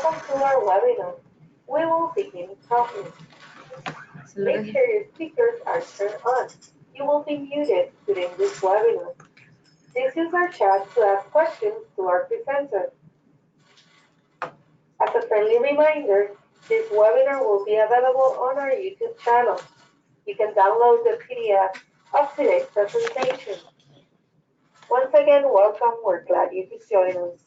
Welcome to our webinar. We will begin shortly. Make sure your speakers are turned on. You will be muted during this webinar. This is our chance to ask questions to our presenter. As a friendly reminder, this webinar will be available on our YouTube channel. You can download the PDF of today's presentation. Once again, welcome. We're glad you could join us.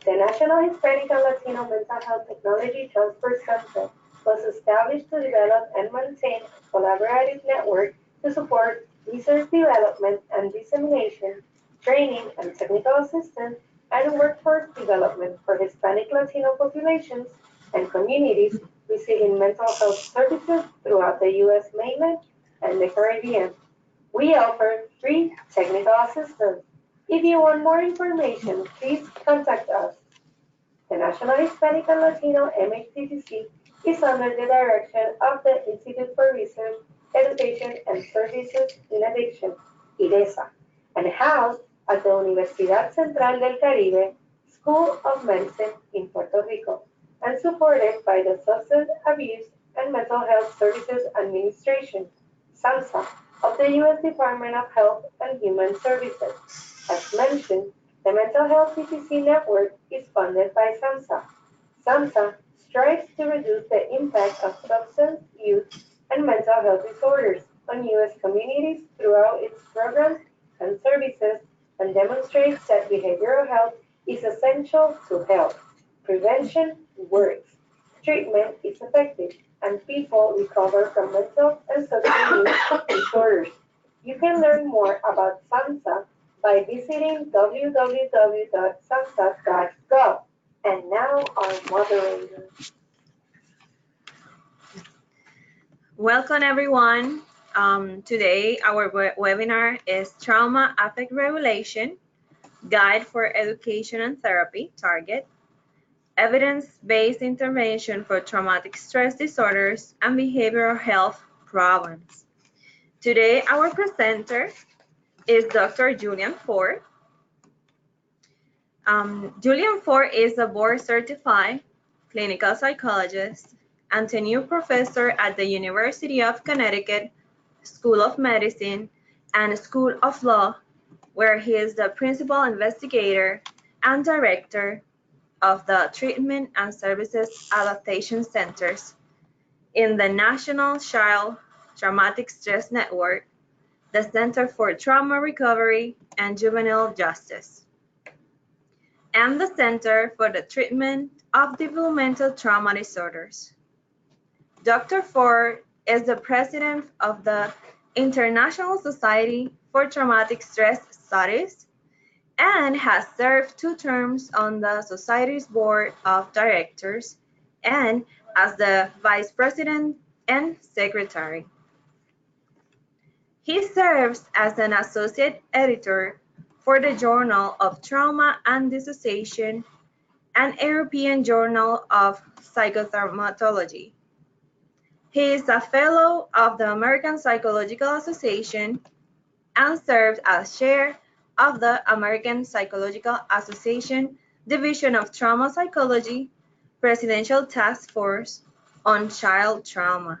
The National Hispanic and Latino Mental Health Technology Transfer Center was established to develop and maintain a collaborative network to support research development and dissemination, training and technical assistance, and workforce development for Hispanic Latino populations and communities receiving mental health services throughout the U.S. mainland and the Caribbean. We offer free technical assistance. If you want more information, please contact us. The National Hispanic and Latino MHTTC is under the direction of the Institute for Research, Education and Services in Addiction, IDESA, and housed at the Universidad Central del Caribe School of Medicine in Puerto Rico, and supported by the Substance Abuse and Mental Health Services Administration, SAMHSA, of the U.S. Department of Health and Human Services. As mentioned, the Mental Health CTC network is funded by SAMHSA. SAMHSA strives to reduce the impact of substance use and mental health disorders on U.S. communities throughout its programs and services, and demonstrates that behavioral health is essential to health. Prevention works, treatment is effective, and people recover from mental and substance use disorders. You can learn more about SAMHSA by visiting www.samhsa.gov. And now our moderator. Welcome everyone. Today our webinar is Trauma Affect Regulation, Guide for Education and Therapy, Target, Evidence-Based Intervention for Traumatic Stress Disorders and Behavioral Health Problems. Today our presenter is Dr. Julian Ford. Julian Ford is a board-certified clinical psychologist and tenure professor at the University of Connecticut School of Medicine and School of Law, where he is the principal investigator and director of the Treatment and Services Adaptation Centers in the National Child Traumatic Stress Network, the Center for Trauma Recovery and Juvenile Justice, and the Center for the Treatment of Developmental Trauma Disorders. Dr. Ford is the president of the International Society for Traumatic Stress Studies and has served 2 terms on the Society's Board of Directors and as the Vice President and Secretary. He serves as an associate editor for the Journal of Trauma and Dissociation and European Journal of Psychothermatology. He is a fellow of the American Psychological Association and served as chair of the American Psychological Association Division of Trauma Psychology Presidential Task Force on Child Trauma.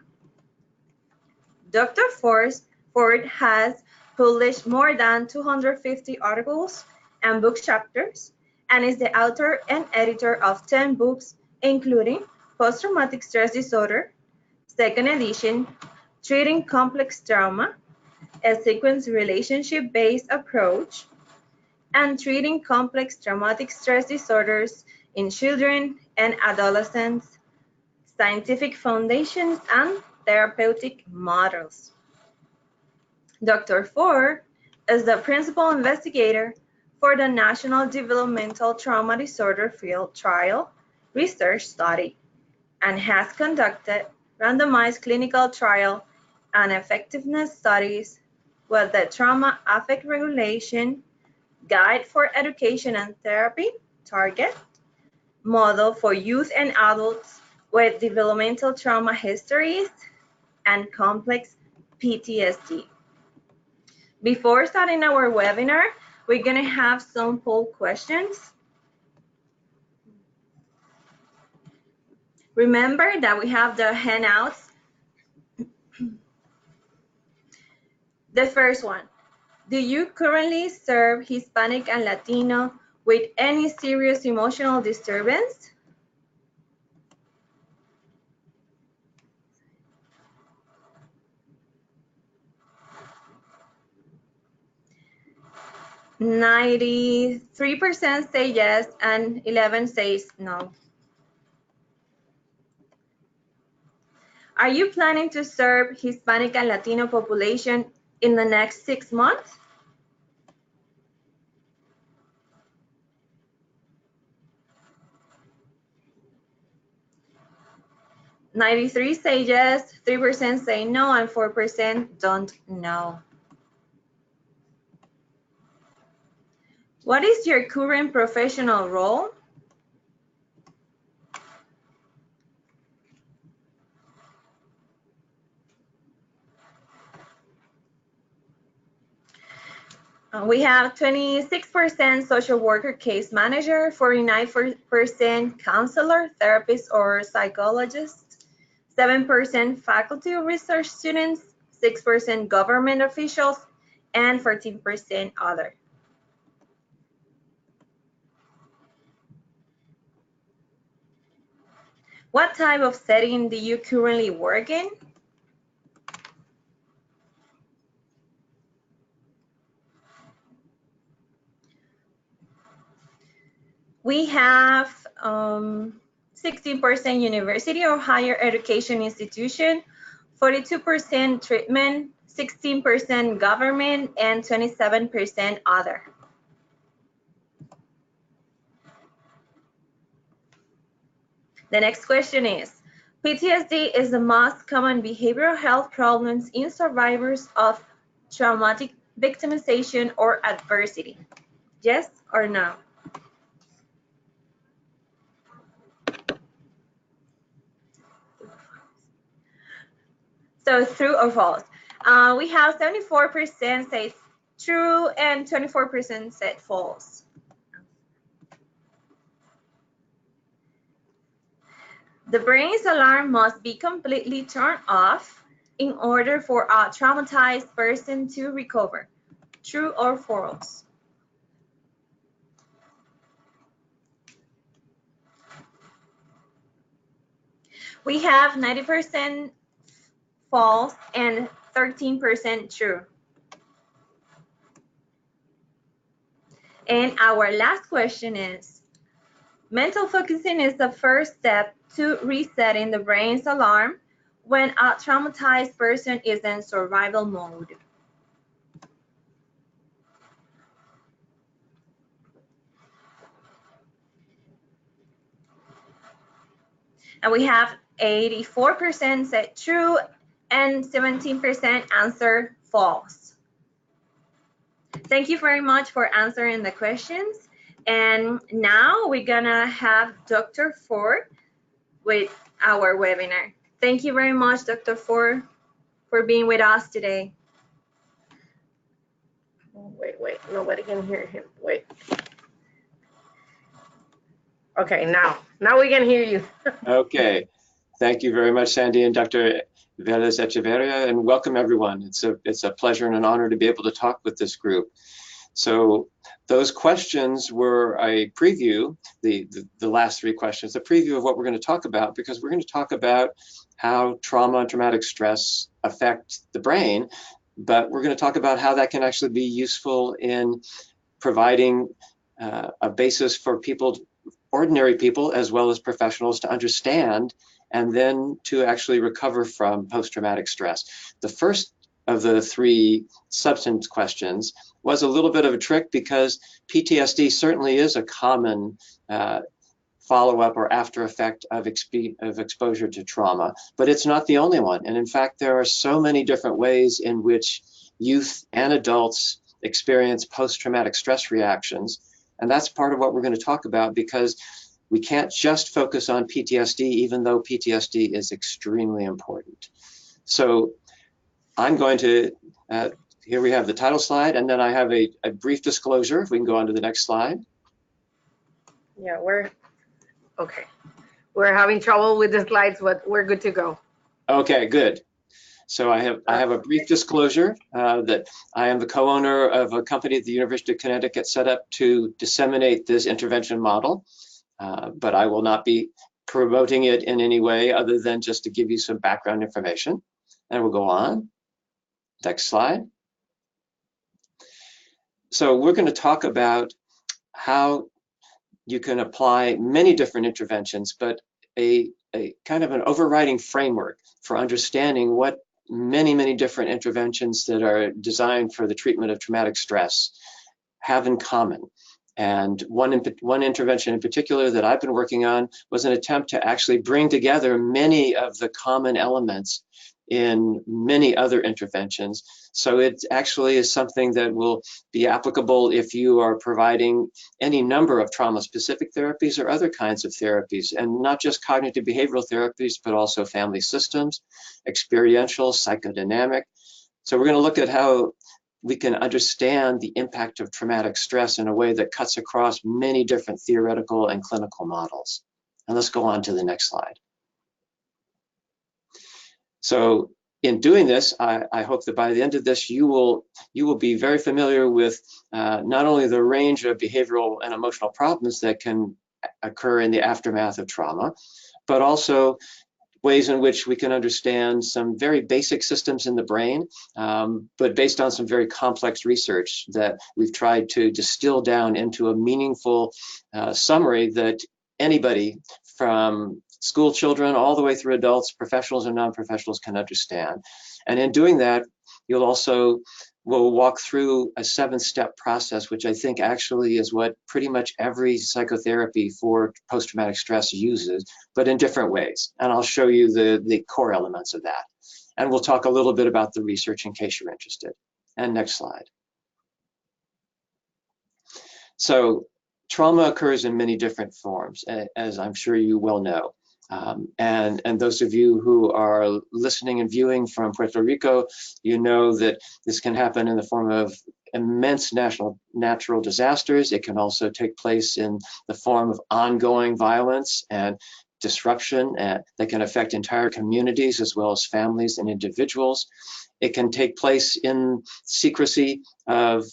Dr. Ford has published more than 250 articles and book chapters, and is the author and editor of 10 books, including Post-Traumatic Stress Disorder, Second Edition, Treating Complex Trauma, a Sequence Relationship-Based Approach, and Treating Complex Traumatic Stress Disorders in Children and Adolescents, Scientific Foundations and Therapeutic Models. Dr. Ford is the principal investigator for the National Developmental Trauma Disorder Field Trial Research Study and has conducted randomized clinical trial and effectiveness studies with the Trauma Affect Regulation Guide for Education and Therapy Target model for youth and adults with developmental trauma histories and complex PTSD. Before starting our webinar, we're going to have some poll questions. Remember that we have the handouts. The first one, do you currently serve Hispanic and Latino with any serious emotional disturbance? %93 say yes and 11 says no. Are you planning to serve Hispanic and Latino population in the next 6 months? %93 say yes, 3% say no, and 4% don't know. What is your current professional role? We have 26% social worker case manager, 49% counselor, therapist, or psychologist, 7% faculty or research students, 6% government officials, and 14% other. What type of setting do you currently work in? We have 16% university or higher education institution, 42% treatment, 16% government, and 27% other. The next question is, PTSD is the most common behavioral health problems in survivors of traumatic victimization or adversity. Yes or no? So true or false? We have 74% say true and 24% said false. The brain's alarm must be completely turned off in order for a traumatized person to recover. True or false? We have 90% false and 13% true. And our last question is, mental focusing is the first step to resetting the brain's alarm when a traumatized person is in survival mode. And we have 84% said true and 17% answer false. Thank you very much for answering the questions. And now we're gonna have Dr. Ford with our webinar. Thank you very much, Dr. Ford, for being with us today. Wait, nobody can hear him. Wait. Okay, now we can hear you. Okay, thank you very much, Sandy and Dr. Velez Echeverria, and welcome everyone. It's a pleasure and an honor to be able to talk with this group. So those questions were a preview, the last three questions, a preview of what we're going to talk about, because we're going to talk about how trauma and traumatic stress affect the brain, but we're going to talk about how that can actually be useful in providing a basis for people, ordinary people as well as professionals, to understand and then to actually recover from post-traumatic stress. The first of the three substance questions was a little bit of a trick, because PTSD certainly is a common follow-up or after effect of exposure to trauma, but it's not the only one. And in fact, there are so many different ways in which youth and adults experience post-traumatic stress reactions. And that's part of what we're going to talk about, because we can't just focus on PTSD, even though PTSD is extremely important. So I'm going to, here we have the title slide, and then I have a brief disclosure, if we can go on to the next slide. Yeah, okay. We're having trouble with the slides, but we're good to go. Okay, good. So I have a brief disclosure that I am the co-owner of a company at the University of Connecticut set up to disseminate this intervention model, but I will not be promoting it in any way other than just to give you some background information. And we'll go on. Next slide. So we're going to talk about how you can apply many different interventions, but a kind of an overriding framework for understanding what many different interventions that are designed for the treatment of traumatic stress have in common. And one intervention in particular that I've been working on was an attempt to actually bring together many of the common elements in many other interventions. So it actually is something that will be applicable if you are providing any number of trauma-specific therapies or other kinds of therapies, and not just cognitive behavioral therapies, but also family systems, experiential, psychodynamic. So we're going to look at how we can understand the impact of traumatic stress in a way that cuts across many different theoretical and clinical models. And let's go on to the next slide. So in doing this, I hope that by the end of this, you will be very familiar with not only the range of behavioral and emotional problems that can occur in the aftermath of trauma, but also ways in which we can understand some very basic systems in the brain, but based on some very complex research that we've tried to distill down into a meaningful summary that anybody from school children all the way through adults, professionals and non-professionals can understand. And in doing that, you'll also will walk through a 7-step process, which I think actually is what pretty much every psychotherapy for post-traumatic stress uses, but in different ways. And I'll show you the core elements of that. And we'll talk a little bit about the research in case you're interested. And next slide. So trauma occurs in many different forms, as I'm sure you well know. And those of you who are listening and viewing from Puerto Rico, you know that this can happen in the form of immense natural disasters. It can also take place in the form of ongoing violence and disruption that can affect entire communities as well as families and individuals. It can take place in secrecy of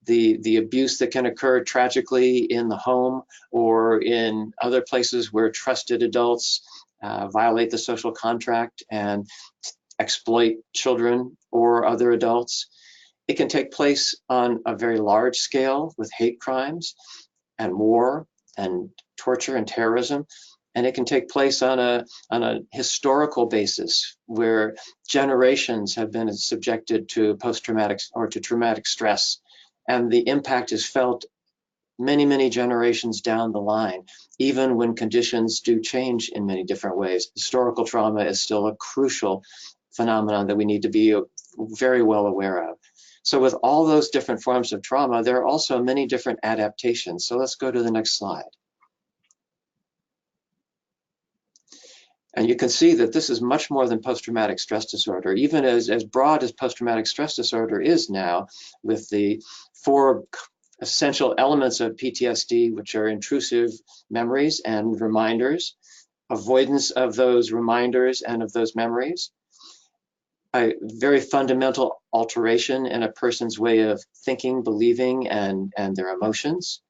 the abuse that can occur tragically in the home or in other places where trusted adults violate the social contract and exploit children or other adults. It can take place on a very large scale with hate crimes and war and torture and terrorism. And it can take place on a historical basis where generations have been subjected to post-traumatic or to traumatic stress. And the impact is felt many generations down the line, even when conditions do change in many different ways. Historical trauma is still a crucial phenomenon that we need to be very well aware of. So with all those different forms of trauma, there are also many different adaptations. So let's go to the next slide. And you can see that this is much more than post-traumatic stress disorder, even as broad as post-traumatic stress disorder is now, with the 4 essential elements of PTSD, which are intrusive memories and reminders, avoidance of those reminders and of those memories, a very fundamental alteration in a person's way of thinking, believing, and their emotions,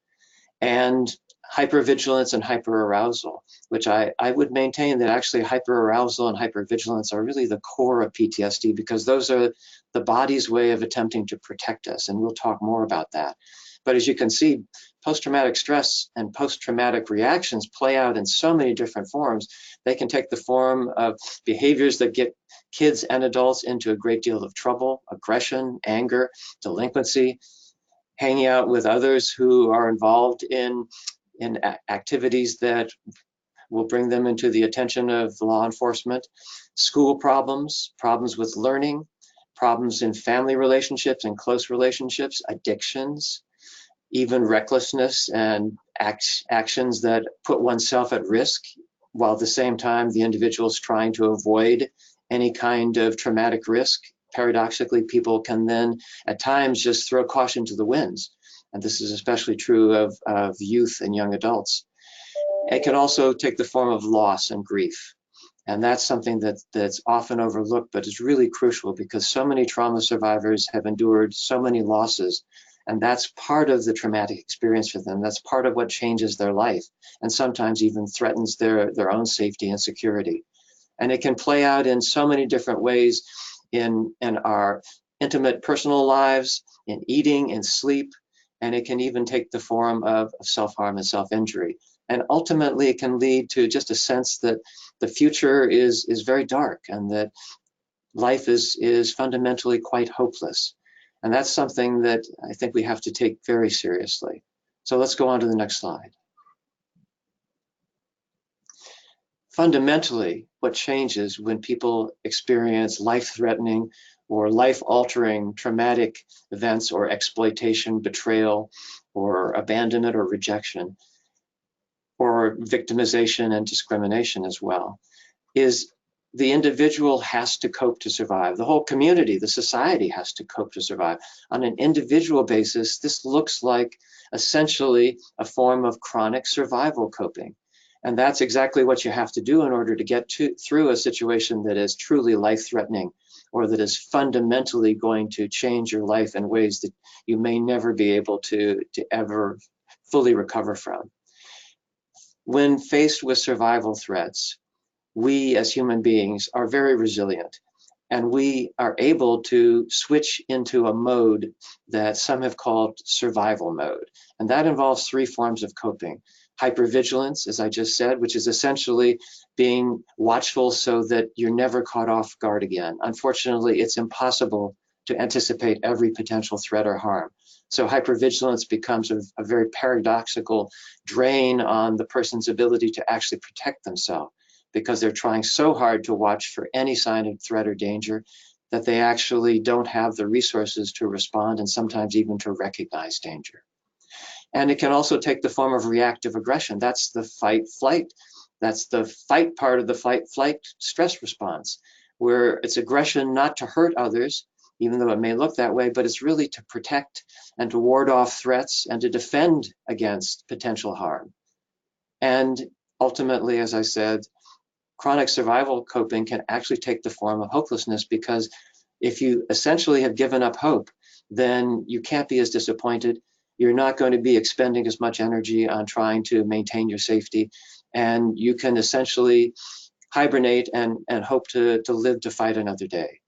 and hypervigilance and hyperarousal, which I would maintain that actually hyperarousal and hypervigilance are really the core of PTSD, because those are the body's way of attempting to protect us, and we'll talk more about that. But as you can see, post-traumatic stress and post-traumatic reactions play out in so many different forms. They can take the form of behaviors that get kids and adults into a great deal of trouble, aggression, anger, delinquency, hanging out with others who are involved in activities that will bring them into the attention of law enforcement, school problems, problems with learning, problems in family relationships and close relationships, addictions, even recklessness and actions that put oneself at risk, while at the same time the individual is trying to avoid any kind of traumatic risk. Paradoxically, people can then at times just throw caution to the winds. And this is especially true of youth and young adults. It can also take the form of loss and grief. And that's something that's often overlooked, but is really crucial, because so many trauma survivors have endured so many losses. And that's part of the traumatic experience for them. That's part of what changes their life, and sometimes even threatens their own safety and security. And it can play out in so many different ways in our intimate personal lives, in eating, in sleep, and it can even take the form of self-harm and self-injury. And ultimately, it can lead to just a sense that the future is very dark, and that life is fundamentally quite hopeless. And that's something that I think we have to take very seriously. So let's go on to the next slide. Fundamentally, what changes when people experience life-threatening or life-altering traumatic events, or exploitation, betrayal, or abandonment or rejection, or victimization and discrimination as well, is the individual has to cope to survive. The whole community, the society, has to cope to survive. On an individual basis, this looks like essentially a form of chronic survival coping. And that's exactly what you have to do in order to get through a situation that is truly life-threatening, or that is fundamentally going to change your life in ways that you may never be able to ever fully recover from. When faced with survival threats, we as human beings are very resilient, and we are able to switch into a mode that some have called survival mode. And that involves 3 forms of coping. Hypervigilance, as I just said, which is essentially being watchful so that you're never caught off guard again. Unfortunately, it's impossible to anticipate every potential threat or harm. So hypervigilance becomes a very paradoxical drain on the person's ability to actually protect themselves, because they're trying so hard to watch for any sign of threat or danger that they actually don't have the resources to respond, and sometimes even to recognize danger. And it can also take the form of reactive aggression. That's the fight-flight. That's the fight part of the fight-flight stress response, where it's aggression not to hurt others, even though it may look that way, but it's really to protect and to ward off threats and to defend against potential harm. And ultimately, as I said, chronic survival coping can actually take the form of hopelessness, because if you essentially have given up hope, then you can't be as disappointed. You're not going to be expending as much energy on trying to maintain your safety, and you can essentially hibernate and hope to live to fight another day.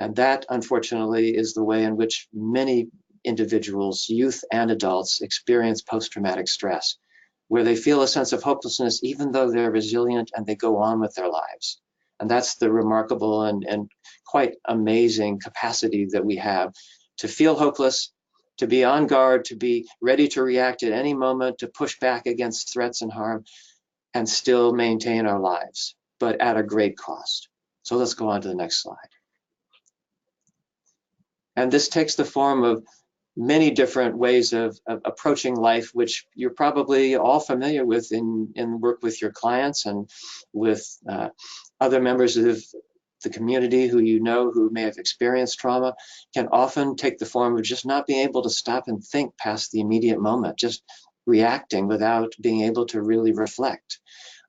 And that, unfortunately, is the way in which many individuals, youth and adults, experience post-traumatic stress, where they feel a sense of hopelessness even though they're resilient and they go on with their lives. And that's the remarkable and quite amazing capacity that we have to feel hopeless, to be on guard, to be ready to react at any moment, to push back against threats and harm, and still maintain our lives, but at a great cost. So let's go on to the next slide. And this takes the form of many different ways of approaching life, which you're probably all familiar with in work with your clients and with other members of the community who you know who may have experienced trauma. Can often take the form of just not being able to stop and think past the immediate moment, just reacting without being able to really reflect,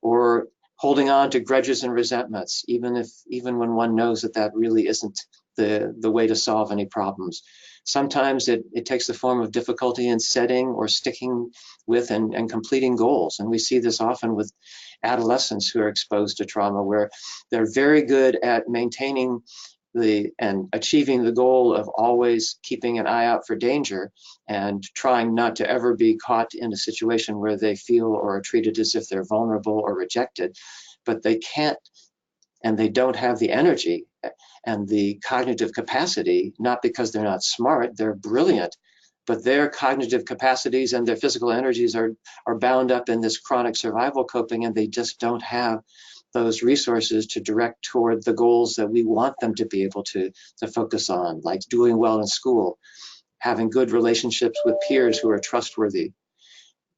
or holding on to grudges and resentments, even when one knows that that really isn't the way to solve any problems. Sometimes it takes the form of difficulty in setting or sticking with and completing goals. And we see this often with adolescents who are exposed to trauma, where they're very good at maintaining and achieving the goal of always keeping an eye out for danger and trying not to ever be caught in a situation where they feel or are treated as if they're vulnerable or rejected. But they can't, and they don't have the energy and the cognitive capacity, not because they're not smart, they're brilliant, but their cognitive capacities and their physical energies are bound up in this chronic survival coping, and they just don't have those resources to direct toward the goals that we want them to be able to focus on, like doing well in school, having good relationships with peers who are trustworthy,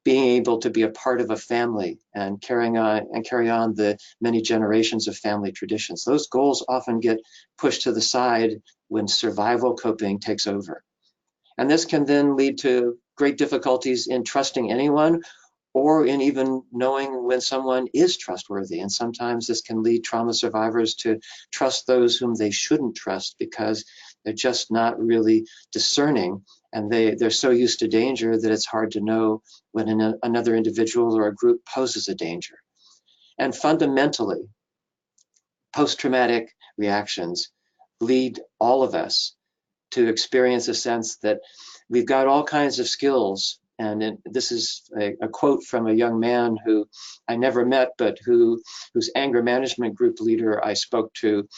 being able to be a part of a family and carry on the many generations of family traditions. Those goals often get pushed to the side when survival coping takes over. And this can then lead to great difficulties in trusting anyone, or in even knowing when someone is trustworthy. And sometimes this can lead trauma survivors to trust those whom they shouldn't trust because they're just not really discerning, and they're so used to danger that it's hard to know when another individual or a group poses a danger. And fundamentally, post-traumatic reactions lead all of us to experience a sense that we've got all kinds of skills. And this is a quote from a young man who I never met, but whose anger management group leader I spoke to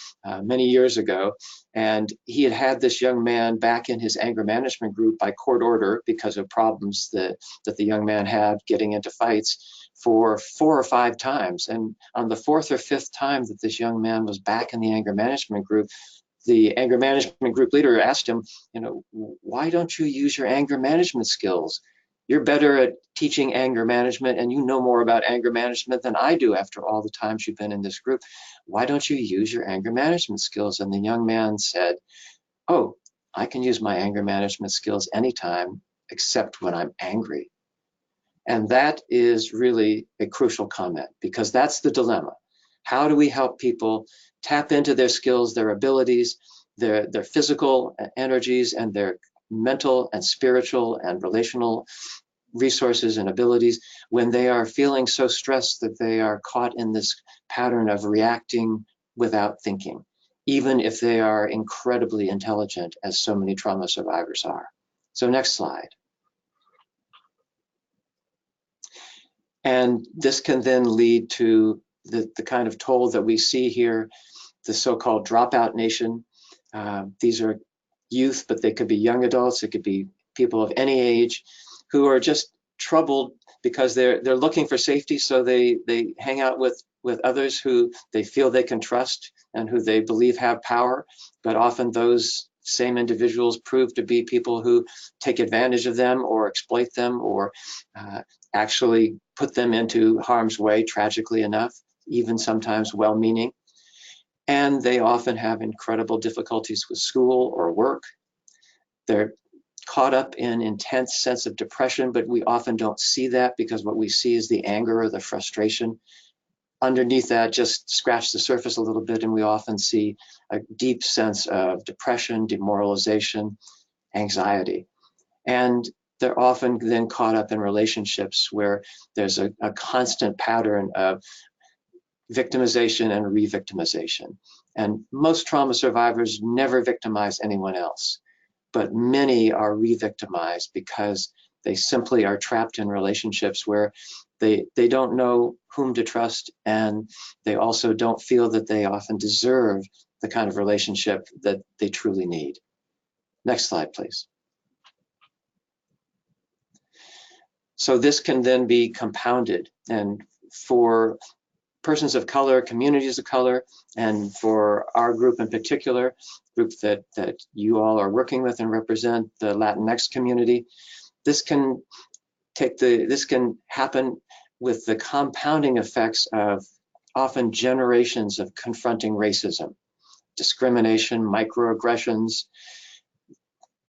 many years ago. And he had this young man back in his anger management group by court order because of problems that the young man had getting into fights for 4 or 5 times. And on the 4th or 5th time that this young man was back in the anger management group, the anger management group leader asked him, why don't you use your anger management skills? You're better at teaching anger management, and you know more about anger management than I do after all the times you've been in this group. Why don't you use your anger management skills? And the young man said, oh, I can use my anger management skills anytime except when I'm angry. And that is really a crucial comment, because that's the dilemma. How do we help people tap into their skills, their abilities, their physical energies, and their mental and spiritual and relational resources and abilities when they are feeling so stressed that they are caught in this pattern of reacting without thinking, even if they are incredibly intelligent, as so many trauma survivors are. So next slide. And this can then lead to the kind of toll that we see here, the so-called Dropout Nation. These are youth, but they could be young adults, it could be people of any age who are just troubled because they're looking for safety, so they hang out with others who they feel they can trust and who they believe have power, but often those same individuals prove to be people who take advantage of them or exploit them or actually put them into harm's way, tragically enough, even sometimes well-meaning. And they often have incredible difficulties with school or work. They're caught up in intense sense of depression, but we often don't see that because what we see is the anger or the frustration. Underneath that, just scratch the surface a little bit, and we often see a deep sense of depression, demoralization, anxiety. And they're often then caught up in relationships where there's a constant pattern of victimization and re-victimization. And most trauma survivors never victimize anyone else, but many are re-victimized because they simply are trapped in relationships where they don't know whom to trust, and they also don't feel that they often deserve the kind of relationship that they truly need. Next slide, please. So this can then be compounded, and for persons of color, communities of color, and for our group in particular, group that you all are working with and represent, the Latinx community, this can happen with the compounding effects of often generations of confronting racism, discrimination, microaggressions,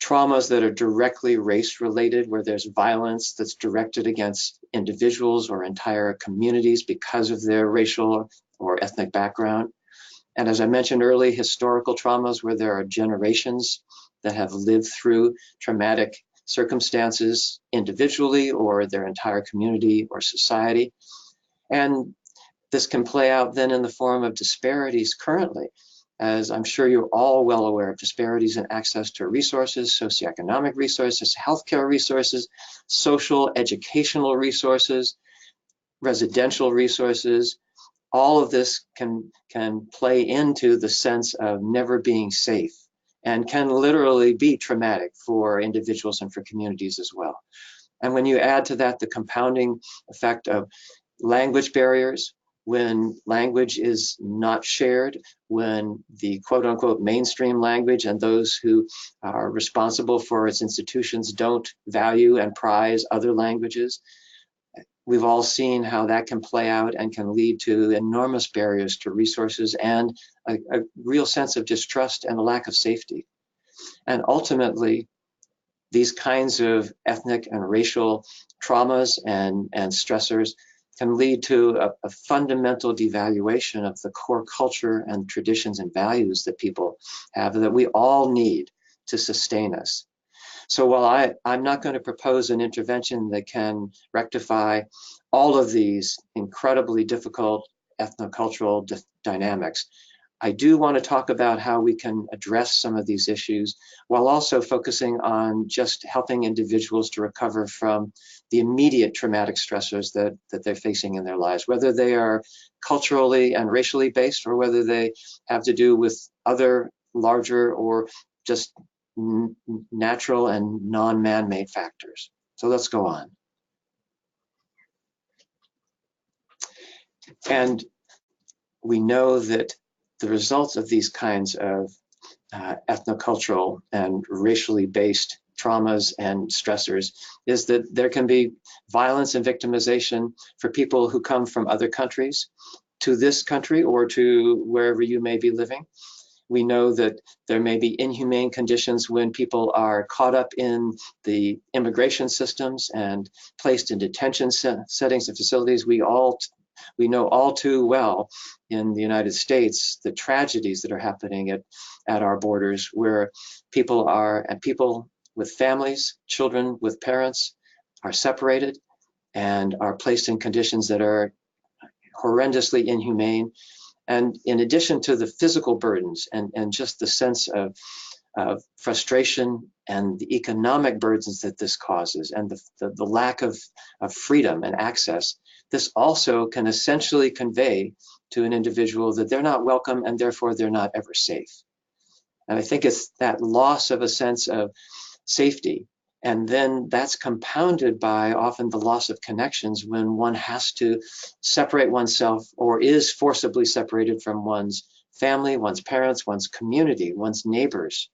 traumas that are directly race related, where there's violence that's directed against individuals or entire communities because of their racial or ethnic background. And as I mentioned earlier, historical traumas where there are generations that have lived through traumatic circumstances individually or their entire community or society. And this can play out then in the form of disparities currently, as I'm sure you're all well aware of disparities in access to resources, socioeconomic resources, healthcare resources, social, educational resources, residential resources. All of this can play into the sense of never being safe and can literally be traumatic for individuals and for communities as well. And when you add to that the compounding effect of language barriers, when language is not shared, when the quote unquote mainstream language and those who are responsible for its institutions don't value and prize other languages, we've all seen how that can play out and can lead to enormous barriers to resources and a real sense of distrust and a lack of safety. And ultimately, these kinds of ethnic and racial traumas and stressors can lead to a fundamental devaluation of the core culture and traditions and values that people have that we all need to sustain us. So while I'm not going to propose an intervention that can rectify all of these incredibly difficult ethnocultural dynamics, I do want to talk about how we can address some of these issues while also focusing on just helping individuals to recover from the immediate traumatic stressors that they're facing in their lives, whether they are culturally and racially based or whether they have to do with other larger or just natural and non-man-made factors. So let's go on. And we know that the results of these kinds of ethnocultural and racially based traumas and stressors is that there can be violence and victimization for people who come from other countries to this country or to wherever you may be living. We know that there may be inhumane conditions when people are caught up in the immigration systems and placed in detention settings and facilities. We know all too well in the United States the tragedies that are happening at our borders, where people with families, children with parents, are separated and are placed in conditions that are horrendously inhumane. And in addition to the physical burdens and just the sense of frustration and the economic burdens that this causes and the lack of freedom and access, this also can essentially convey to an individual that they're not welcome and therefore they're not ever safe. And I think it's that loss of a sense of safety. And then that's compounded by often the loss of connections when one has to separate oneself or is forcibly separated from one's family, one's parents, one's community, one's neighbors,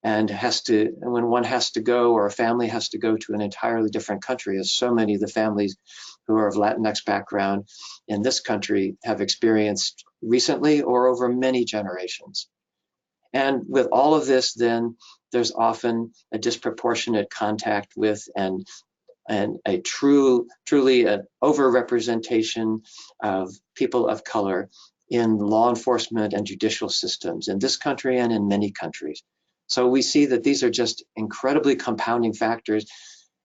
and when one has to go or a family has to go to an entirely different country, as so many of the families who are of Latinx background in this country have experienced recently or over many generations. And with all of this, then there's often a disproportionate contact with and a truly an overrepresentation of people of color in law enforcement and judicial systems in this country and in many countries. So we see that these are just incredibly compounding factors.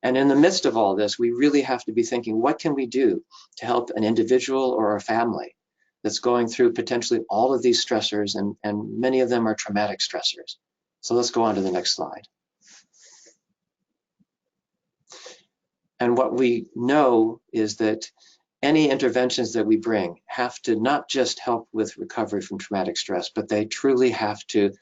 And in the midst of all this, we really have to be thinking, what can we do to help an individual or a family that's going through potentially all of these stressors, and many of them are traumatic stressors. So let's go on to the next slide. And what we know is that any interventions that we bring have to not just help with recovery from traumatic stress, but they truly have to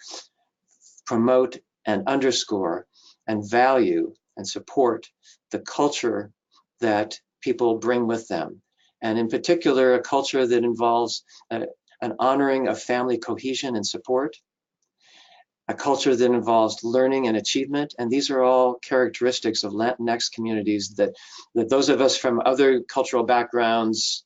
promote and underscore and value and support the culture that people bring with them and in particular, a culture that involves an honoring of family cohesion and support, a culture that involves learning and achievement. And these are all characteristics of Latinx communities that those of us from other cultural backgrounds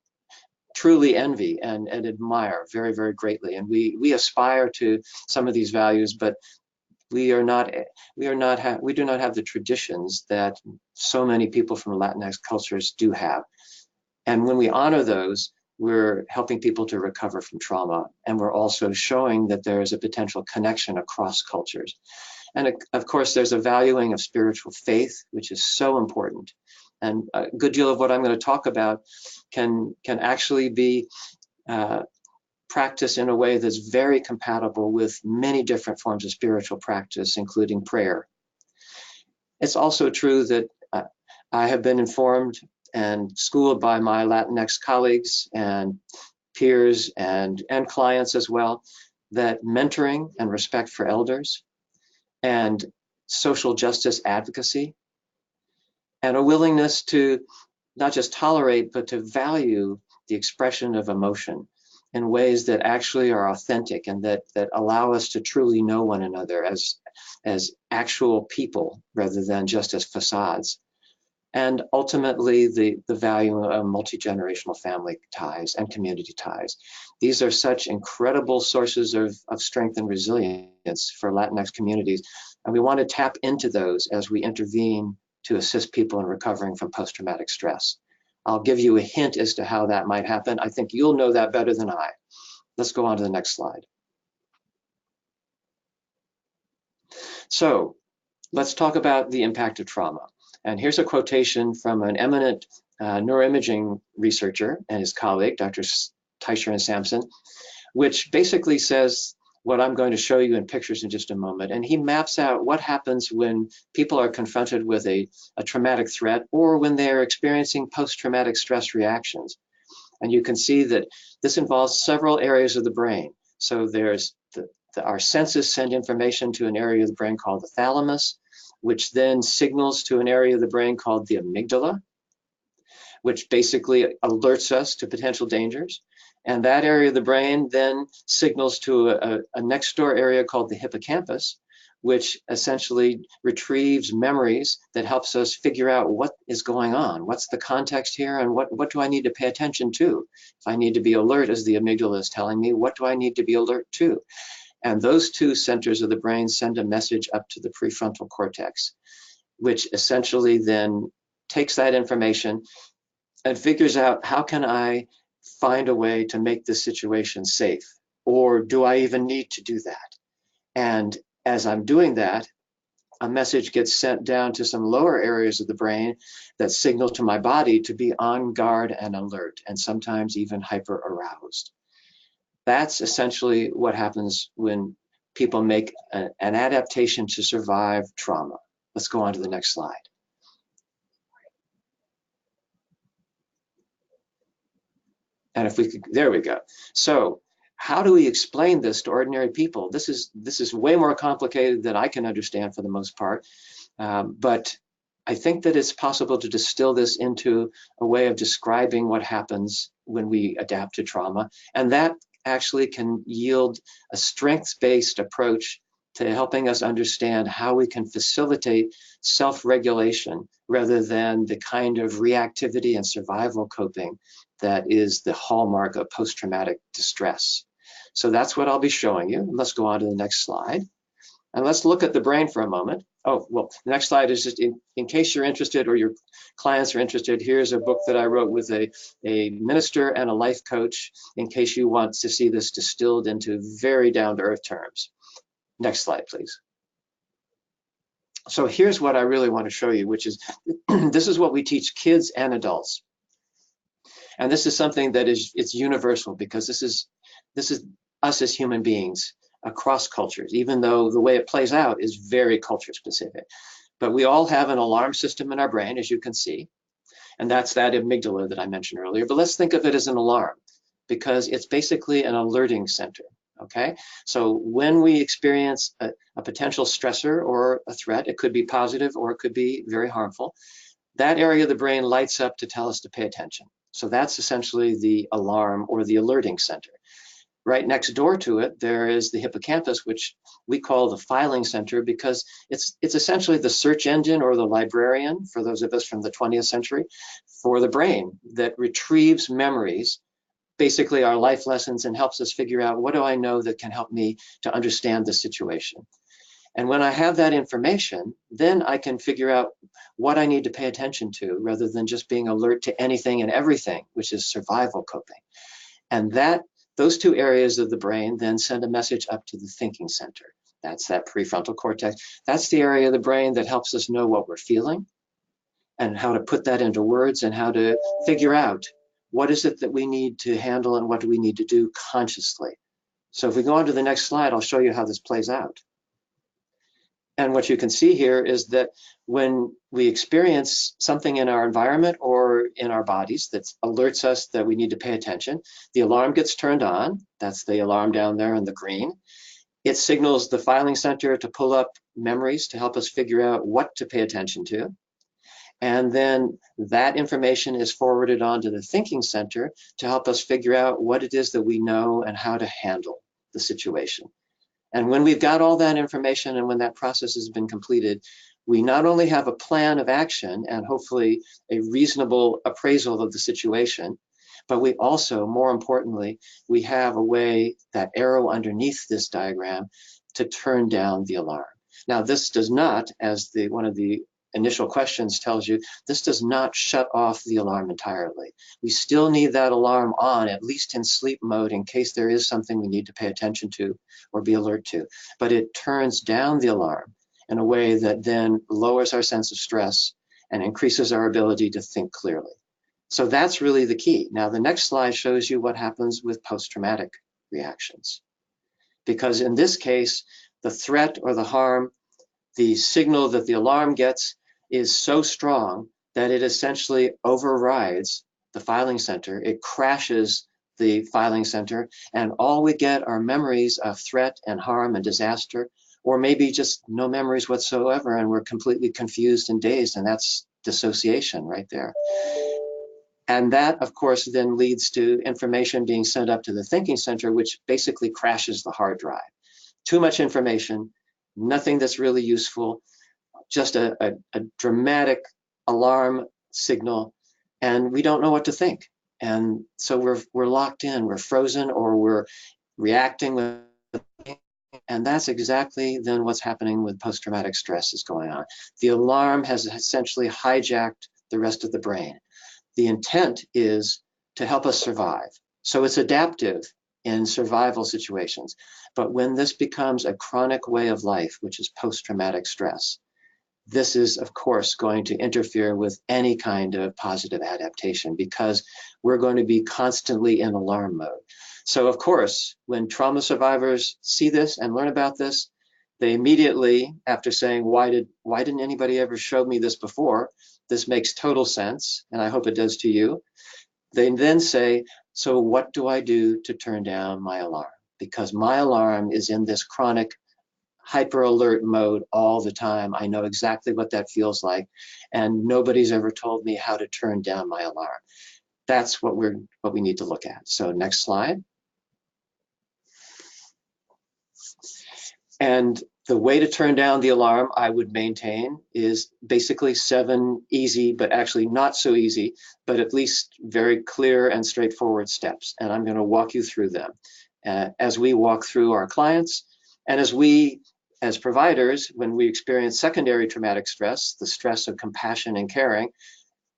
truly envy and admire very, very greatly. And we aspire to some of these values, but we do not have the traditions that so many people from Latinx cultures do have. And when we honor those, we're helping people to recover from trauma. And we're also showing that there is a potential connection across cultures. And of course, there's a valuing of spiritual faith, which is so important. And a good deal of what I'm going to talk about can actually be practiced in a way that's very compatible with many different forms of spiritual practice, including prayer. It's also true that I have been informed and schooled by my Latinx colleagues and peers and clients as well, that mentoring and respect for elders and social justice advocacy and a willingness to not just tolerate, but to value the expression of emotion in ways that actually are authentic and that allow us to truly know one another as actual people rather than just as facades. And ultimately, the value of multi-generational family ties and community ties. These are such incredible sources of strength and resilience for Latinx communities. And we want to tap into those as we intervene to assist people in recovering from post-traumatic stress. I'll give you a hint as to how that might happen. I think you'll know that better than I. Let's go on to the next slide. So let's talk about the impact of trauma. And here's a quotation from an eminent neuroimaging researcher and his colleague, Dr. Teicher and Sampson, which basically says what I'm going to show you in pictures in just a moment. And he maps out what happens when people are confronted with a traumatic threat or when they're experiencing post-traumatic stress reactions. And you can see that this involves several areas of the brain. So there's our senses send information to an area of the brain called the thalamus, which then signals to an area of the brain called the amygdala, which basically alerts us to potential dangers. And that area of the brain then signals to a next door area called the hippocampus, which essentially retrieves memories that helps us figure out what is going on, what's the context here, and what do I need to pay attention to? If I need to be alert, as the amygdala is telling me, what do I need to be alert to? And those two centers of the brain send a message up to the prefrontal cortex, which essentially then takes that information and figures out, how can I find a way to make this situation safe? Or do I even need to do that? And as I'm doing that, a message gets sent down to some lower areas of the brain that signal to my body to be on guard and alert, and sometimes even hyper aroused. That's essentially what happens when people make an adaptation to survive trauma. Let's go on to the next slide. And if we could, there we go. So how do we explain this to ordinary people? This is way more complicated than I can understand for the most part. But I think that it's possible to distill this into a way of describing what happens when we adapt to trauma. And that actually can yield a strengths-based approach to helping us understand how we can facilitate self-regulation rather than the kind of reactivity and survival coping that is the hallmark of post-traumatic distress. So that's what I'll be showing you. Let's go on to the next slide. And let's look at the brain for a moment. Oh, well, the next slide is just in case you're interested or your clients are interested, here's a book that I wrote with a minister and a life coach in case you want to see this distilled into very down-to-earth terms. Next slide, please. So here's what I really want to show you, which is this is what we teach kids and adults. And this is something that it's universal, because this is us as human beings across cultures, even though the way it plays out is very culture specific. But we all have an alarm system in our brain, as you can see, and that's that amygdala that I mentioned earlier. But let's think of it as an alarm, because it's basically an alerting center, okay? So when we experience a potential stressor or a threat, it could be positive or it could be very harmful, that area of the brain lights up to tell us to pay attention. So that's essentially the alarm or the alerting center. Right next door to it, there is the hippocampus, which we call the filing center because it's essentially the search engine or the librarian, for those of us from the 20th century, for the brain that retrieves memories, basically our life lessons, and helps us figure out, what do I know that can help me to understand the situation? And when I have that information, then I can figure out what I need to pay attention to rather than just being alert to anything and everything, which is survival coping. And those two areas of the brain then send a message up to the thinking center. That's that prefrontal cortex. That's the area of the brain that helps us know what we're feeling and how to put that into words and how to figure out what is it that we need to handle and what do we need to do consciously. So if we go on to the next slide, I'll show you how this plays out. And what you can see here is that when we experience something in our environment or in our bodies that alerts us that we need to pay attention, the alarm gets turned on. That's the alarm down there in the green. It signals the filing center to pull up memories to help us figure out what to pay attention to. And then that information is forwarded on to the thinking center to help us figure out what it is that we know and how to handle the situation. And when we've got all that information and when that process has been completed, we not only have a plan of action and hopefully a reasonable appraisal of the situation, but we also, more importantly, we have a way, that arrow underneath this diagram, to turn down the alarm. Now, this does not, as one of the initial questions tells you, this does not shut off the alarm entirely. We still need that alarm on, at least in sleep mode, in case there is something we need to pay attention to or be alert to. But it turns down the alarm in a way that then lowers our sense of stress and increases our ability to think clearly. So that's really the key. Now, the next slide shows you what happens with post-traumatic reactions. Because in this case, the threat or the harm, the signal that the alarm gets is so strong that it essentially overrides the filing center. It crashes the filing center, and all we get are memories of threat and harm and disaster, or maybe just no memories whatsoever, and we're completely confused and dazed, and that's dissociation right there. And that, of course, then leads to information being sent up to the thinking center, which basically crashes the hard drive. Too much information, nothing that's really useful, just a dramatic alarm signal, and we don't know what to think. And so we're locked in, we're frozen, or we're reacting with, and that's exactly then what's happening with post-traumatic stress is going on. The alarm has essentially hijacked the rest of the brain. The intent is to help us survive. So it's adaptive in survival situations. But when this becomes a chronic way of life, which is post-traumatic stress, this is, of course, going to interfere with any kind of positive adaptation because we're going to be constantly in alarm mode. So, of course, when trauma survivors see this and learn about this, they immediately, after saying, why didn't anybody ever show me this before? This makes total sense, and I hope it does to you. They then say, so what do I do to turn down my alarm? Because my alarm is in this chronic hyper alert mode all the time. I know exactly what that feels like, and nobody's ever told me how to turn down my alarm. That's what we need to look at. So next slide. And the way to turn down the alarm, I would maintain, is basically 7 easy, but actually not so easy, but at least very clear and straightforward steps. And I'm going to walk you through them as we walk through our clients, and as we, as providers, when we experience secondary traumatic stress, the stress of compassion and caring,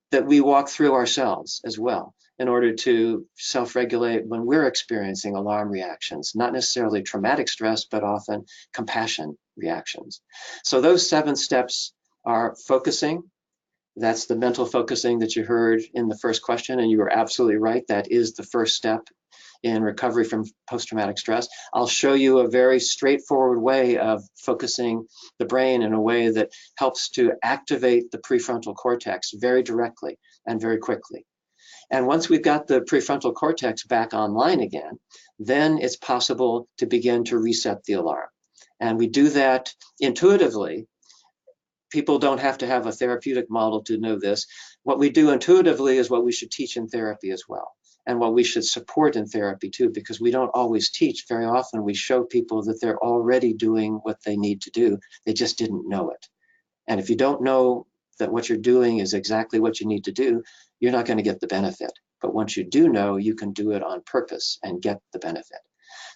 that we walk through ourselves as well in order to self-regulate when we're experiencing alarm reactions, not necessarily traumatic stress, but often compassion reactions. So those 7 steps are focusing. That's the mental focusing that you heard in the first question, and you were absolutely right. That is the first step in recovery from post-traumatic stress. I'll show you a very straightforward way of focusing the brain in a way that helps to activate the prefrontal cortex very directly and very quickly. And once we've got the prefrontal cortex back online again, then it's possible to begin to reset the alarm. And we do that intuitively people don't have to have a therapeutic model to know this. What we do intuitively is what we should teach in therapy as well, and what we should support in therapy too, because we don't always teach. Very often we show people that they're already doing what they need to do. They just didn't know it. And if you don't know that what you're doing is exactly what you need to do, you're not going to get the benefit. But once you do know, you can do it on purpose and get the benefit.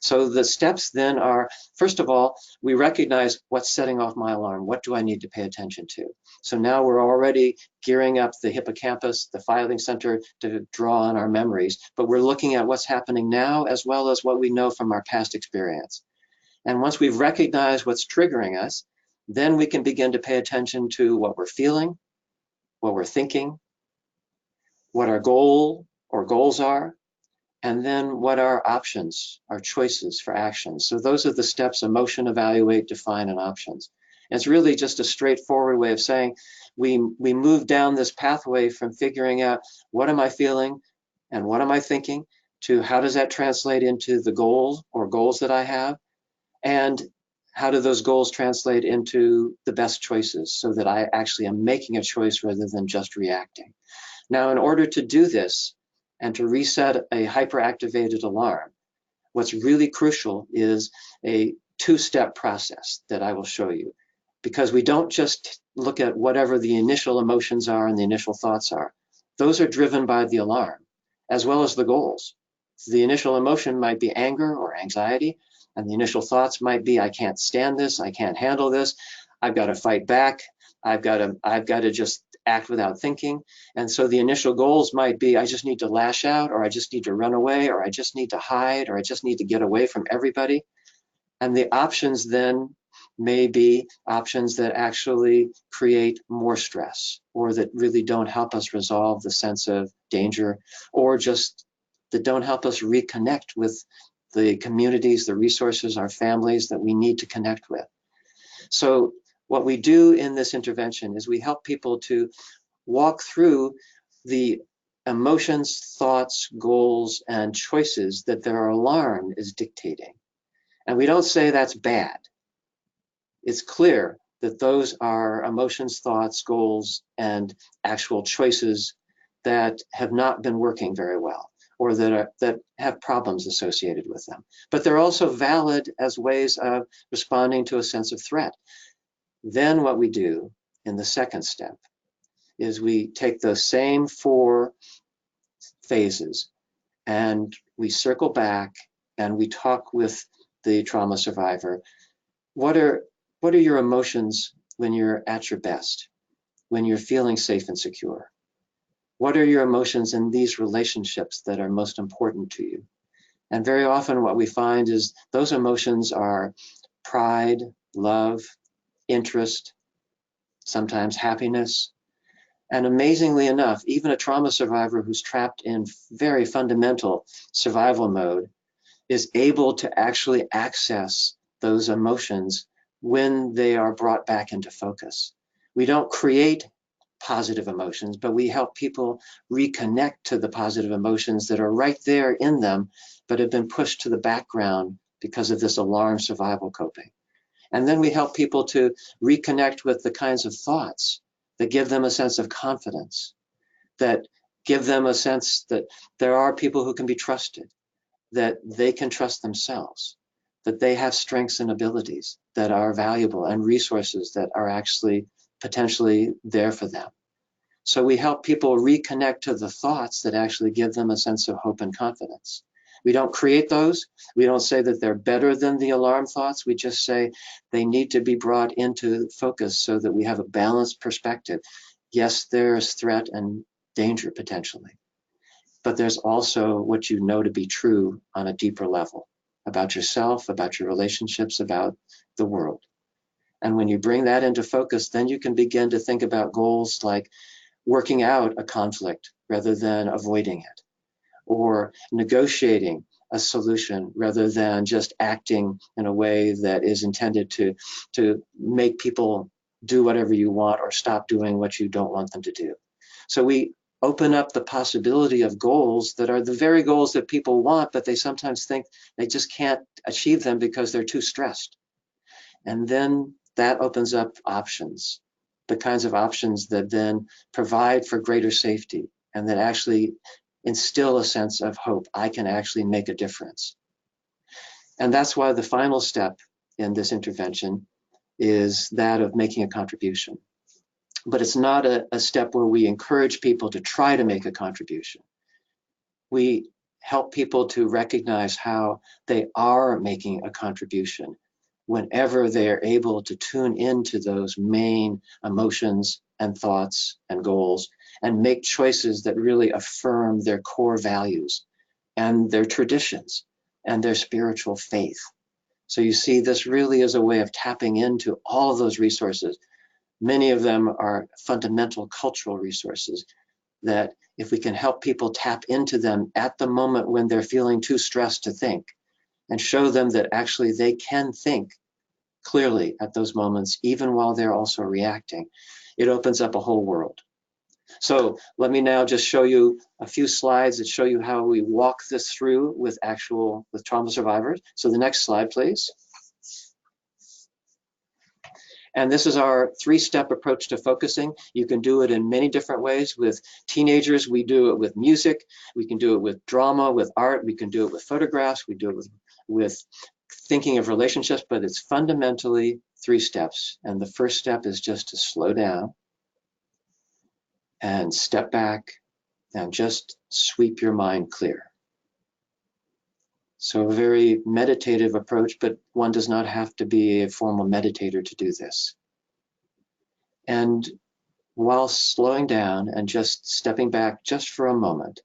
So the steps then are, first of all, we recognize what's setting off my alarm. What do I need to pay attention to? So now we're already gearing up the hippocampus, the filing center, to draw on our memories, but we're looking at what's happening now as well as what we know from our past experience. And once we've recognized what's triggering us, then we can begin to pay attention to what we're feeling, what we're thinking, what our goal or goals are, and then what our options, our choices for action. So those are the steps: emotion, evaluate, define, and options. And it's really just a straightforward way of saying we move down this pathway from figuring out what am I feeling and what am I thinking to how does that translate into the goals or goals that I have, and how do those goals translate into the best choices so that I actually am making a choice rather than just reacting. Now, in order to do this and to reset a hyperactivated alarm, what's really crucial is a two-step process that I will show you, because we don't just look at whatever the initial emotions are and the initial thoughts are. Those are driven by the alarm as well as the goals. So the initial emotion might be anger or anxiety, and the initial thoughts might be, I can't stand this, I can't handle this, I've got to fight back, I've got to just act without thinking. And so the initial goals might be, I just need to lash out, or I just need to run away, or I just need to hide, or I just need to get away from everybody. And the options then may be options that actually create more stress, or that really don't help us resolve the sense of danger, or just that don't help us reconnect with the communities, the resources, our families that we need to connect with. So what we do in this intervention is we help people to walk through the emotions, thoughts, goals, and choices that their alarm is dictating. And we don't say that's bad. It's clear that those are emotions, thoughts, goals, and actual choices that have not been working very well, or that have problems associated with them. But they're also valid as ways of responding to a sense of threat. Then what we do in the second step is we take those same 4 phases and we circle back and we talk with the trauma survivor. What are your emotions when you're at your best, when you're feeling safe and secure? What are your emotions in these relationships that are most important to you? And very often what we find is those emotions are pride, love, interest, sometimes happiness. And amazingly enough, even a trauma survivor who's trapped in very fundamental survival mode is able to actually access those emotions when they are brought back into focus. We don't create positive emotions, but we help people reconnect to the positive emotions that are right there in them, but have been pushed to the background because of this alarm survival coping. And then we help people to reconnect with the kinds of thoughts that give them a sense of confidence, that give them a sense that there are people who can be trusted, that they can trust themselves, that they have strengths and abilities that are valuable and resources that are actually potentially there for them. So we help people reconnect to the thoughts that actually give them a sense of hope and confidence. We don't create those. We don't say that they're better than the alarm thoughts. We just say they need to be brought into focus so that we have a balanced perspective. Yes, there's threat and danger potentially, but there's also what you know to be true on a deeper level about yourself, about your relationships, about the world. And when you bring that into focus, then you can begin to think about goals like working out a conflict rather than avoiding it, or negotiating a solution rather than just acting in a way that is intended to make people do whatever you want or stop doing what you don't want them to do. So we open up the possibility of goals that are the very goals that people want, but they sometimes think they just can't achieve them because they're too stressed. And then that opens up options the kinds of options that then provide for greater safety and that actually instill a sense of hope. I can actually make a difference. And that's why the final step in this intervention is that of making a contribution. But it's not a step where we encourage people to try to make a contribution. We help people to recognize how they are making a contribution whenever they are able to tune into those main emotions and thoughts and goals and make choices that really affirm their core values and their traditions and their spiritual faith. So you see, this really is a way of tapping into all of those resources. Many of them are fundamental cultural resources that if we can help people tap into them at the moment when they're feeling too stressed to think, and show them that actually they can think clearly at those moments, even while they're also reacting, it opens up a whole world. So let me now just show you a few slides that show you how we walk this through with trauma survivors. So the next slide, please. And this is our 3-step approach to focusing. You can do it in many different ways. With teenagers, we do it with music. We can do it with drama, with art. We can do it with photographs. We do it with thinking of relationships, but it's fundamentally 3 steps. And the first step is just to slow down and step back and just sweep your mind clear. So a very meditative approach, but one does not have to be a formal meditator to do this. And while slowing down and just stepping back just for a moment,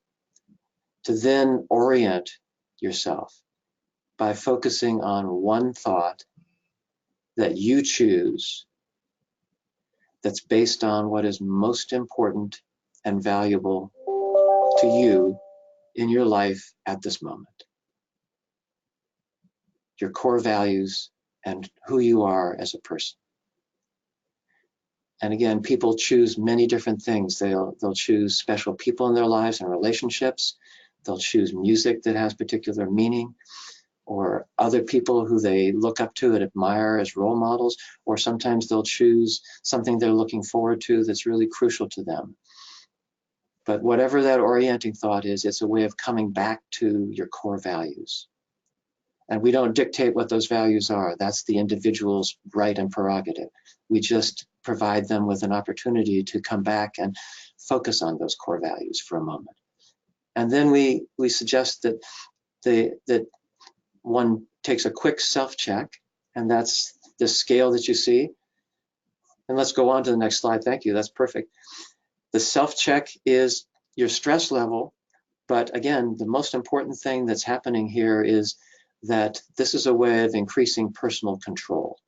to then orient yourself by focusing on one thought that you choose that's based on what is most important and valuable to you in your life at this moment. Your core values and who you are as a person. And again, people choose many different things. They'll choose special people in their lives and relationships. They'll choose music that has particular meaning, or other people who they look up to and admire as role models, or sometimes they'll choose something they're looking forward to that's really crucial to them. But whatever that orienting thought is, it's a way of coming back to your core values. And we don't dictate what those values are. That's the individual's right and prerogative. We just provide them with an opportunity to come back and focus on those core values for a moment. And then we suggest that that one takes a quick self-check, and that's the scale that you see. And let's go on to the next slide. Thank you. That's perfect. The self-check is your stress level. But again, the most important thing that's happening here is that this is a way of increasing personal control.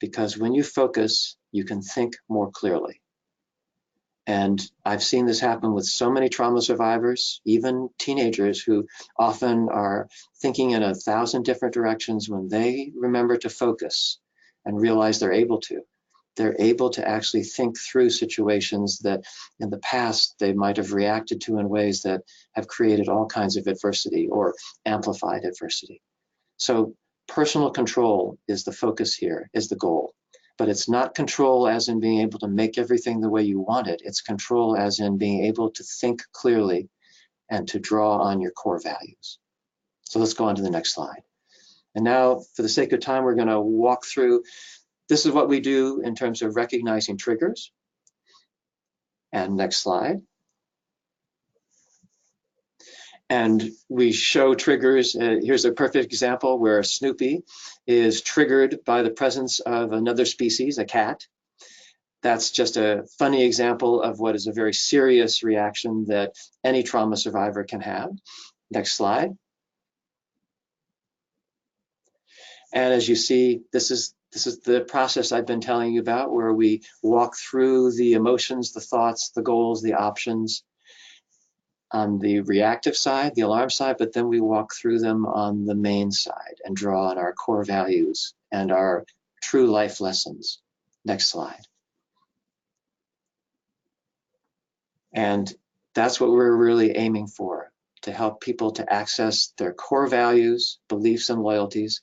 Because when you focus, you can think more clearly. And I've seen this happen with so many trauma survivors, even teenagers who often are thinking in 1,000 different directions. When they remember to focus and realize they're able to actually think through situations that in the past they might have reacted to in ways that have created all kinds of adversity or amplified adversity. So personal control is the focus here, is the goal. But it's not control as in being able to make everything the way you want it. It's control as in being able to think clearly and to draw on your core values. So let's go on to the next slide. And now, for the sake of time, we're going to walk through. This is what we do in terms of recognizing triggers. And next slide. And we show triggers. Here's a perfect example where Snoopy is triggered by the presence of another species, a cat. That's just a funny example of what is a very serious reaction that any trauma survivor can have. Next slide. And as you see, this is the process I've been telling you about, where we walk through the emotions, the thoughts, the goals, the options on the reactive side, the alarm side, but then we walk through them on the main side and draw on our core values and our true life lessons. Next slide. And that's what we're really aiming for, to help people to access their core values, beliefs, and loyalties,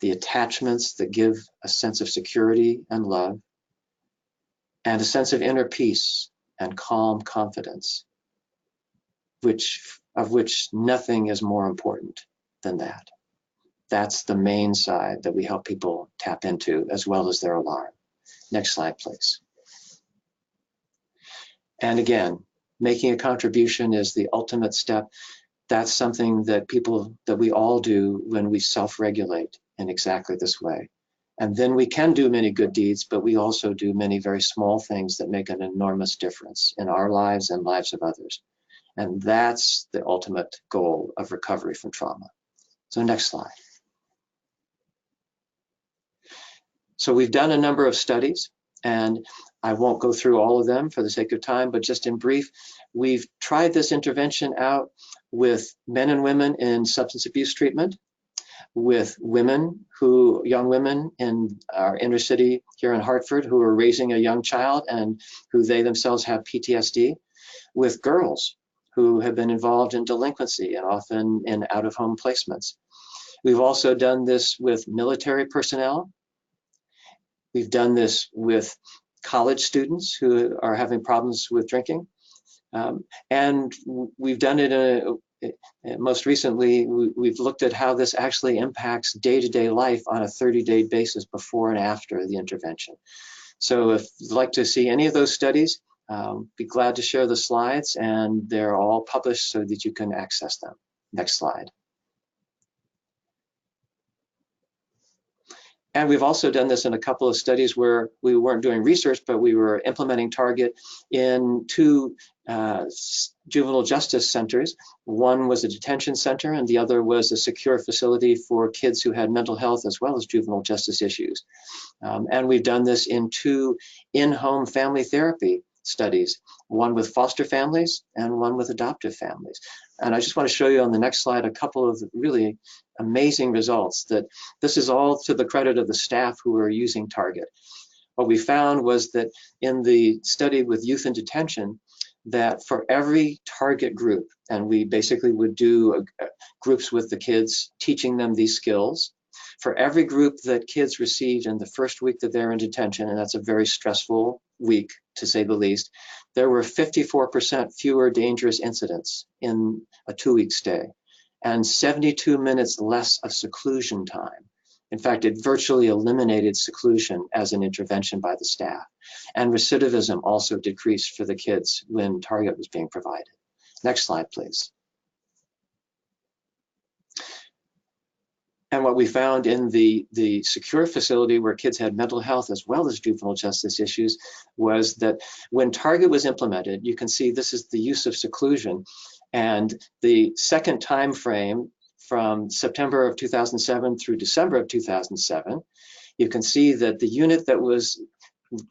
the attachments that give a sense of security and love, and a sense of inner peace and calm confidence, of which nothing is more important than that. That's the main side that we help people tap into, as well as their alarm. Next slide, please. And again, making a contribution is the ultimate step. That's something that we all do when we self-regulate in exactly this way. And then we can do many good deeds, but we also do many very small things that make an enormous difference in our lives and lives of others. And that's the ultimate goal of recovery from trauma. So next slide. So we've done a number of studies, and I won't go through all of them for the sake of time, but just in brief, we've tried this intervention out with men and women in substance abuse treatment, with young women in our inner city here in Hartford who are raising a young child and who they themselves have PTSD, with girls who have been involved in delinquency and often in out-of-home placements. We've also done this with military personnel. We've done this with college students who are having problems with drinking. And we've done it most recently, we've looked at how this actually impacts day-to-day life on a 30-day basis before and after the intervention. So if you'd like to see any of those studies, be glad to share the slides, and they're all published so that you can access them. Next slide. And we've also done this in a couple of studies where we weren't doing research, but we were implementing Target in 2 juvenile justice centers. One was a detention center, and the other was a secure facility for kids who had mental health as well as juvenile justice issues. And we've done this in 2 in-home family therapy studies, one with foster families and one with adoptive families. And I just want to show you on the next slide a couple of really amazing results. That this is all to the credit of the staff who are using Target. What we found was that in the study with youth in detention, that for every target group, and we basically would do groups with the kids, teaching them these skills, for every group that kids received in the first week that they're in detention, and that's a very stressful week to say the least, there were 54% fewer dangerous incidents in a 2-week stay and 72 minutes less of seclusion time. In fact, it virtually eliminated seclusion as an intervention by the staff. And recidivism also decreased for the kids when Target was being provided. Next slide, please. And what we found in the secure facility where kids had mental health as well as juvenile justice issues was that when Target was implemented, you can see this is the use of seclusion. And the second time frame from September of 2007 through December of 2007, you can see that the unit that was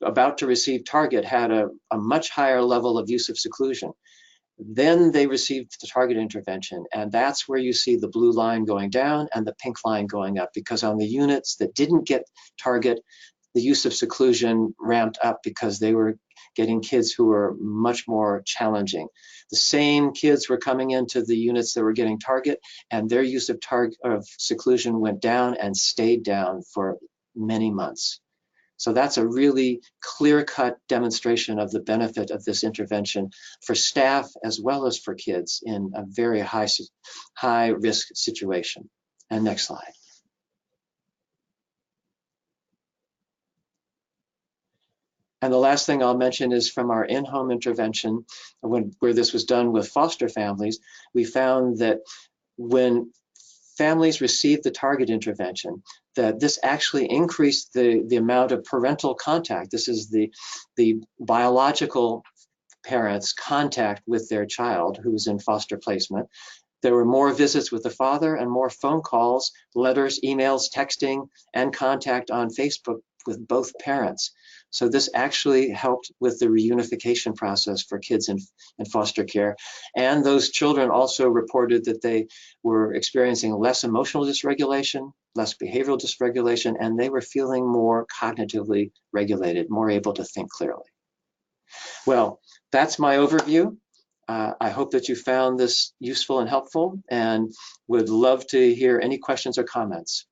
about to receive Target had a much higher level of use of seclusion. Then they received the Target intervention, and that's where you see the blue line going down and the pink line going up, because on the units that didn't get Target, the use of seclusion ramped up because they were getting kids who were much more challenging. The same kids were coming into the units that were getting Target, and their use of seclusion went down and stayed down for many months. So that's a really clear-cut demonstration of the benefit of this intervention for staff as well as for kids in a very high-risk situation. And next slide. And the last thing I'll mention is from our in-home intervention, where this was done with foster families, we found that when families received the Target intervention, that this actually increased the amount of parental contact. This is the biological parents' contact with their child who was in foster placement. There were more visits with the father and more phone calls, letters, emails, texting, and contact on Facebook with both parents. So this actually helped with the reunification process for kids in foster care. And those children also reported that they were experiencing less emotional dysregulation, less behavioral dysregulation, and they were feeling more cognitively regulated, more able to think clearly. Well, that's my overview. I hope that you found this useful and helpful, and would love to hear any questions or comments.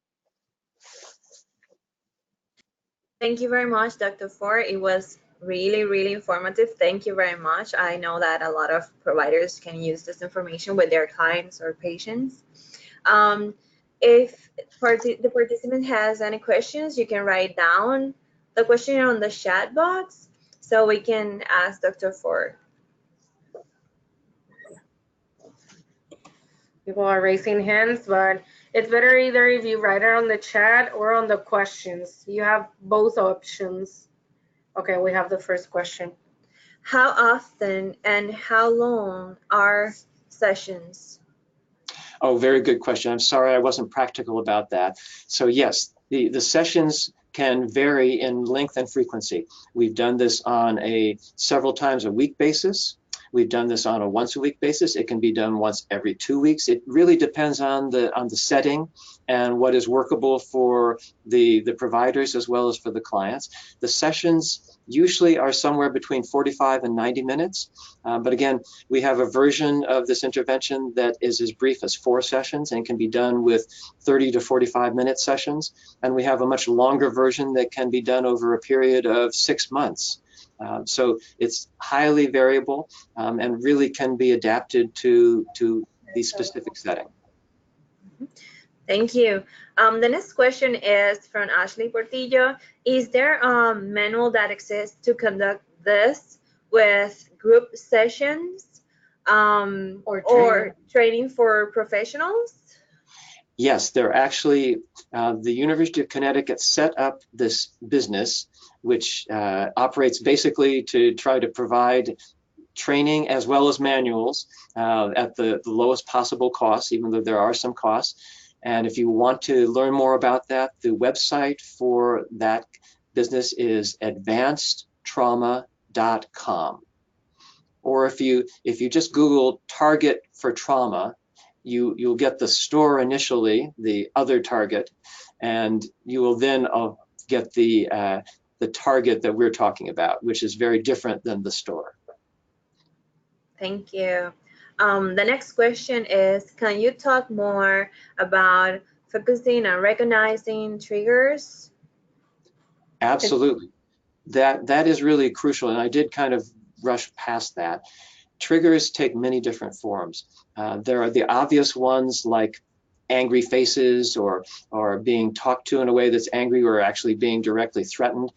Thank you very much, Dr. Ford. It was really, really informative. Thank you very much. I know that a lot of providers can use this information with their clients or patients. If the participant has any questions, you can write down the question on the chat box so we can ask Dr. Ford. People are raising hands, but it's better either if you write it on the chat or on the questions. You have both options. Okay, we have the first question. How often and how long are sessions? Oh, very good question. I'm sorry I wasn't practical about that. So yes, the sessions can vary in length and frequency. We've done this on a several times a week basis. We've done this on a once a week basis. It can be done once every 2 weeks. It really depends on the setting and what is workable for the providers as well as for the clients. The sessions usually are somewhere between 45 and 90 minutes. But again, we have a version of this intervention that is as brief as 4 sessions and can be done with 30 to 45 minute sessions. And we have a much longer version that can be done over a period of 6 months. So it's highly variable and really can be adapted to the specific setting. Thank you. The next question is from Ashley Portillo. Is there a manual that exists to conduct this with group sessions or training for professionals? Yes, they're actually, the University of Connecticut set up this business which operates basically to try to provide training as well as manuals at the lowest possible cost, even though there are some costs. And if you want to learn more about that, the website for that business is advancedtrauma.com. Or if you just Google Target for Trauma, you'll get the store initially, the other Target, and you will then get the Target that we're talking about, which is very different than the store. Thank you. The next question is, can you talk more about focusing on recognizing triggers? Absolutely. That is really crucial, and I did kind of rush past that. Triggers take many different forms. There are the obvious ones like angry faces or being talked to in a way that's angry or actually being directly threatened.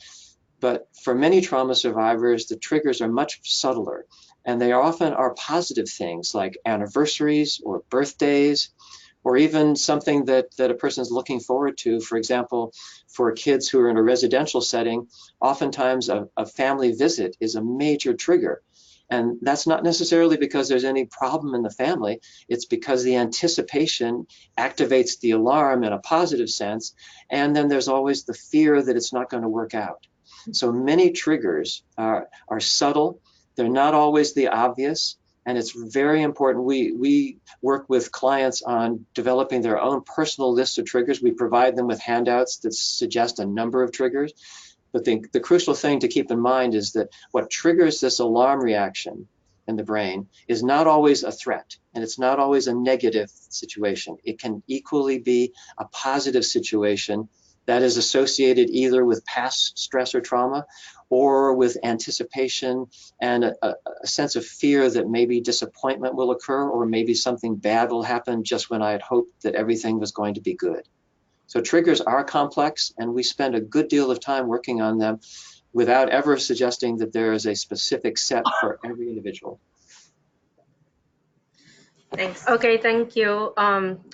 But for many trauma survivors, the triggers are much subtler, and they often are positive things like anniversaries or birthdays, or even something that a person is looking forward to. For example, for kids who are in a residential setting, oftentimes a family visit is a major trigger. And that's not necessarily because there's any problem in the family. It's because the anticipation activates the alarm in a positive sense. And then there's always the fear that it's not going to work out. So many triggers are subtle. They're not always the obvious. And it's very important. We work with clients on developing their own personal list of triggers. We provide them with handouts that suggest a number of triggers. But the crucial thing to keep in mind is that what triggers this alarm reaction in the brain is not always a threat, and it's not always a negative situation. It can equally be a positive situation that is associated either with past stress or trauma or with anticipation and a sense of fear that maybe disappointment will occur or maybe something bad will happen just when I had hoped that everything was going to be good. So triggers are complex, and we spend a good deal of time working on them without ever suggesting that there is a specific set for every individual. Thanks. Okay, thank you.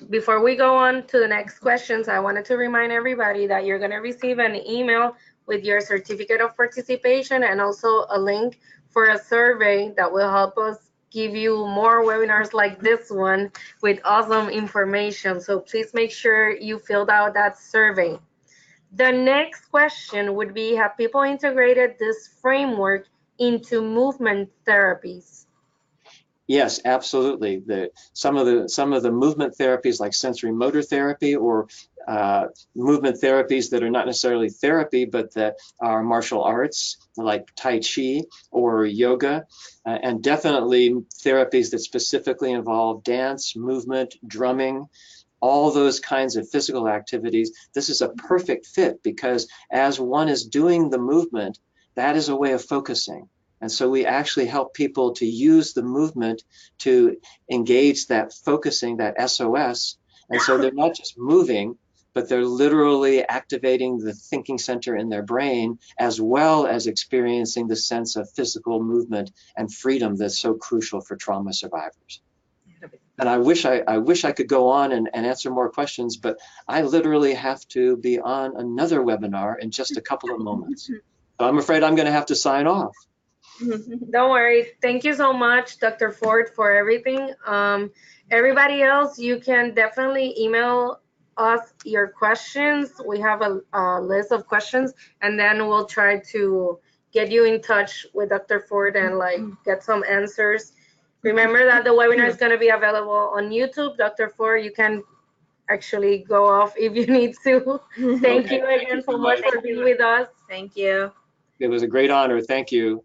Before we go on to the next questions, I wanted to remind everybody that you're going to receive an email with your certificate of participation and also a link for a survey that will help us give you more webinars like this one with awesome information. So please make sure you filled out that survey. The next question would be, have people integrated this framework into movement therapies? Yes, absolutely. Some of the movement therapies like sensory motor therapy or movement therapies that are not necessarily therapy, but that are martial arts like Tai Chi or yoga, and definitely therapies that specifically involve dance, movement, drumming, all those kinds of physical activities. This is a perfect fit because as one is doing the movement, that is a way of focusing. And so we actually help people to use the movement to engage that focusing, that SOS. And so they're not just moving, but they're literally activating the thinking center in their brain, as well as experiencing the sense of physical movement and freedom that's so crucial for trauma survivors. And I wish I could go on and answer more questions, but I literally have to be on another webinar in just a couple of moments. So I'm afraid I'm going to have to sign off. Don't worry. Thank you so much, Dr. Ford, for everything. Everybody else, you can definitely email us your questions. We have a list of questions, and then we'll try to get you in touch with Dr. Ford and like get some answers. Remember that the webinar is going to be available on YouTube. Dr. Ford, you can actually go off if you need to. Thank you again so much for being with us. Thank you. It was a great honor. Thank you.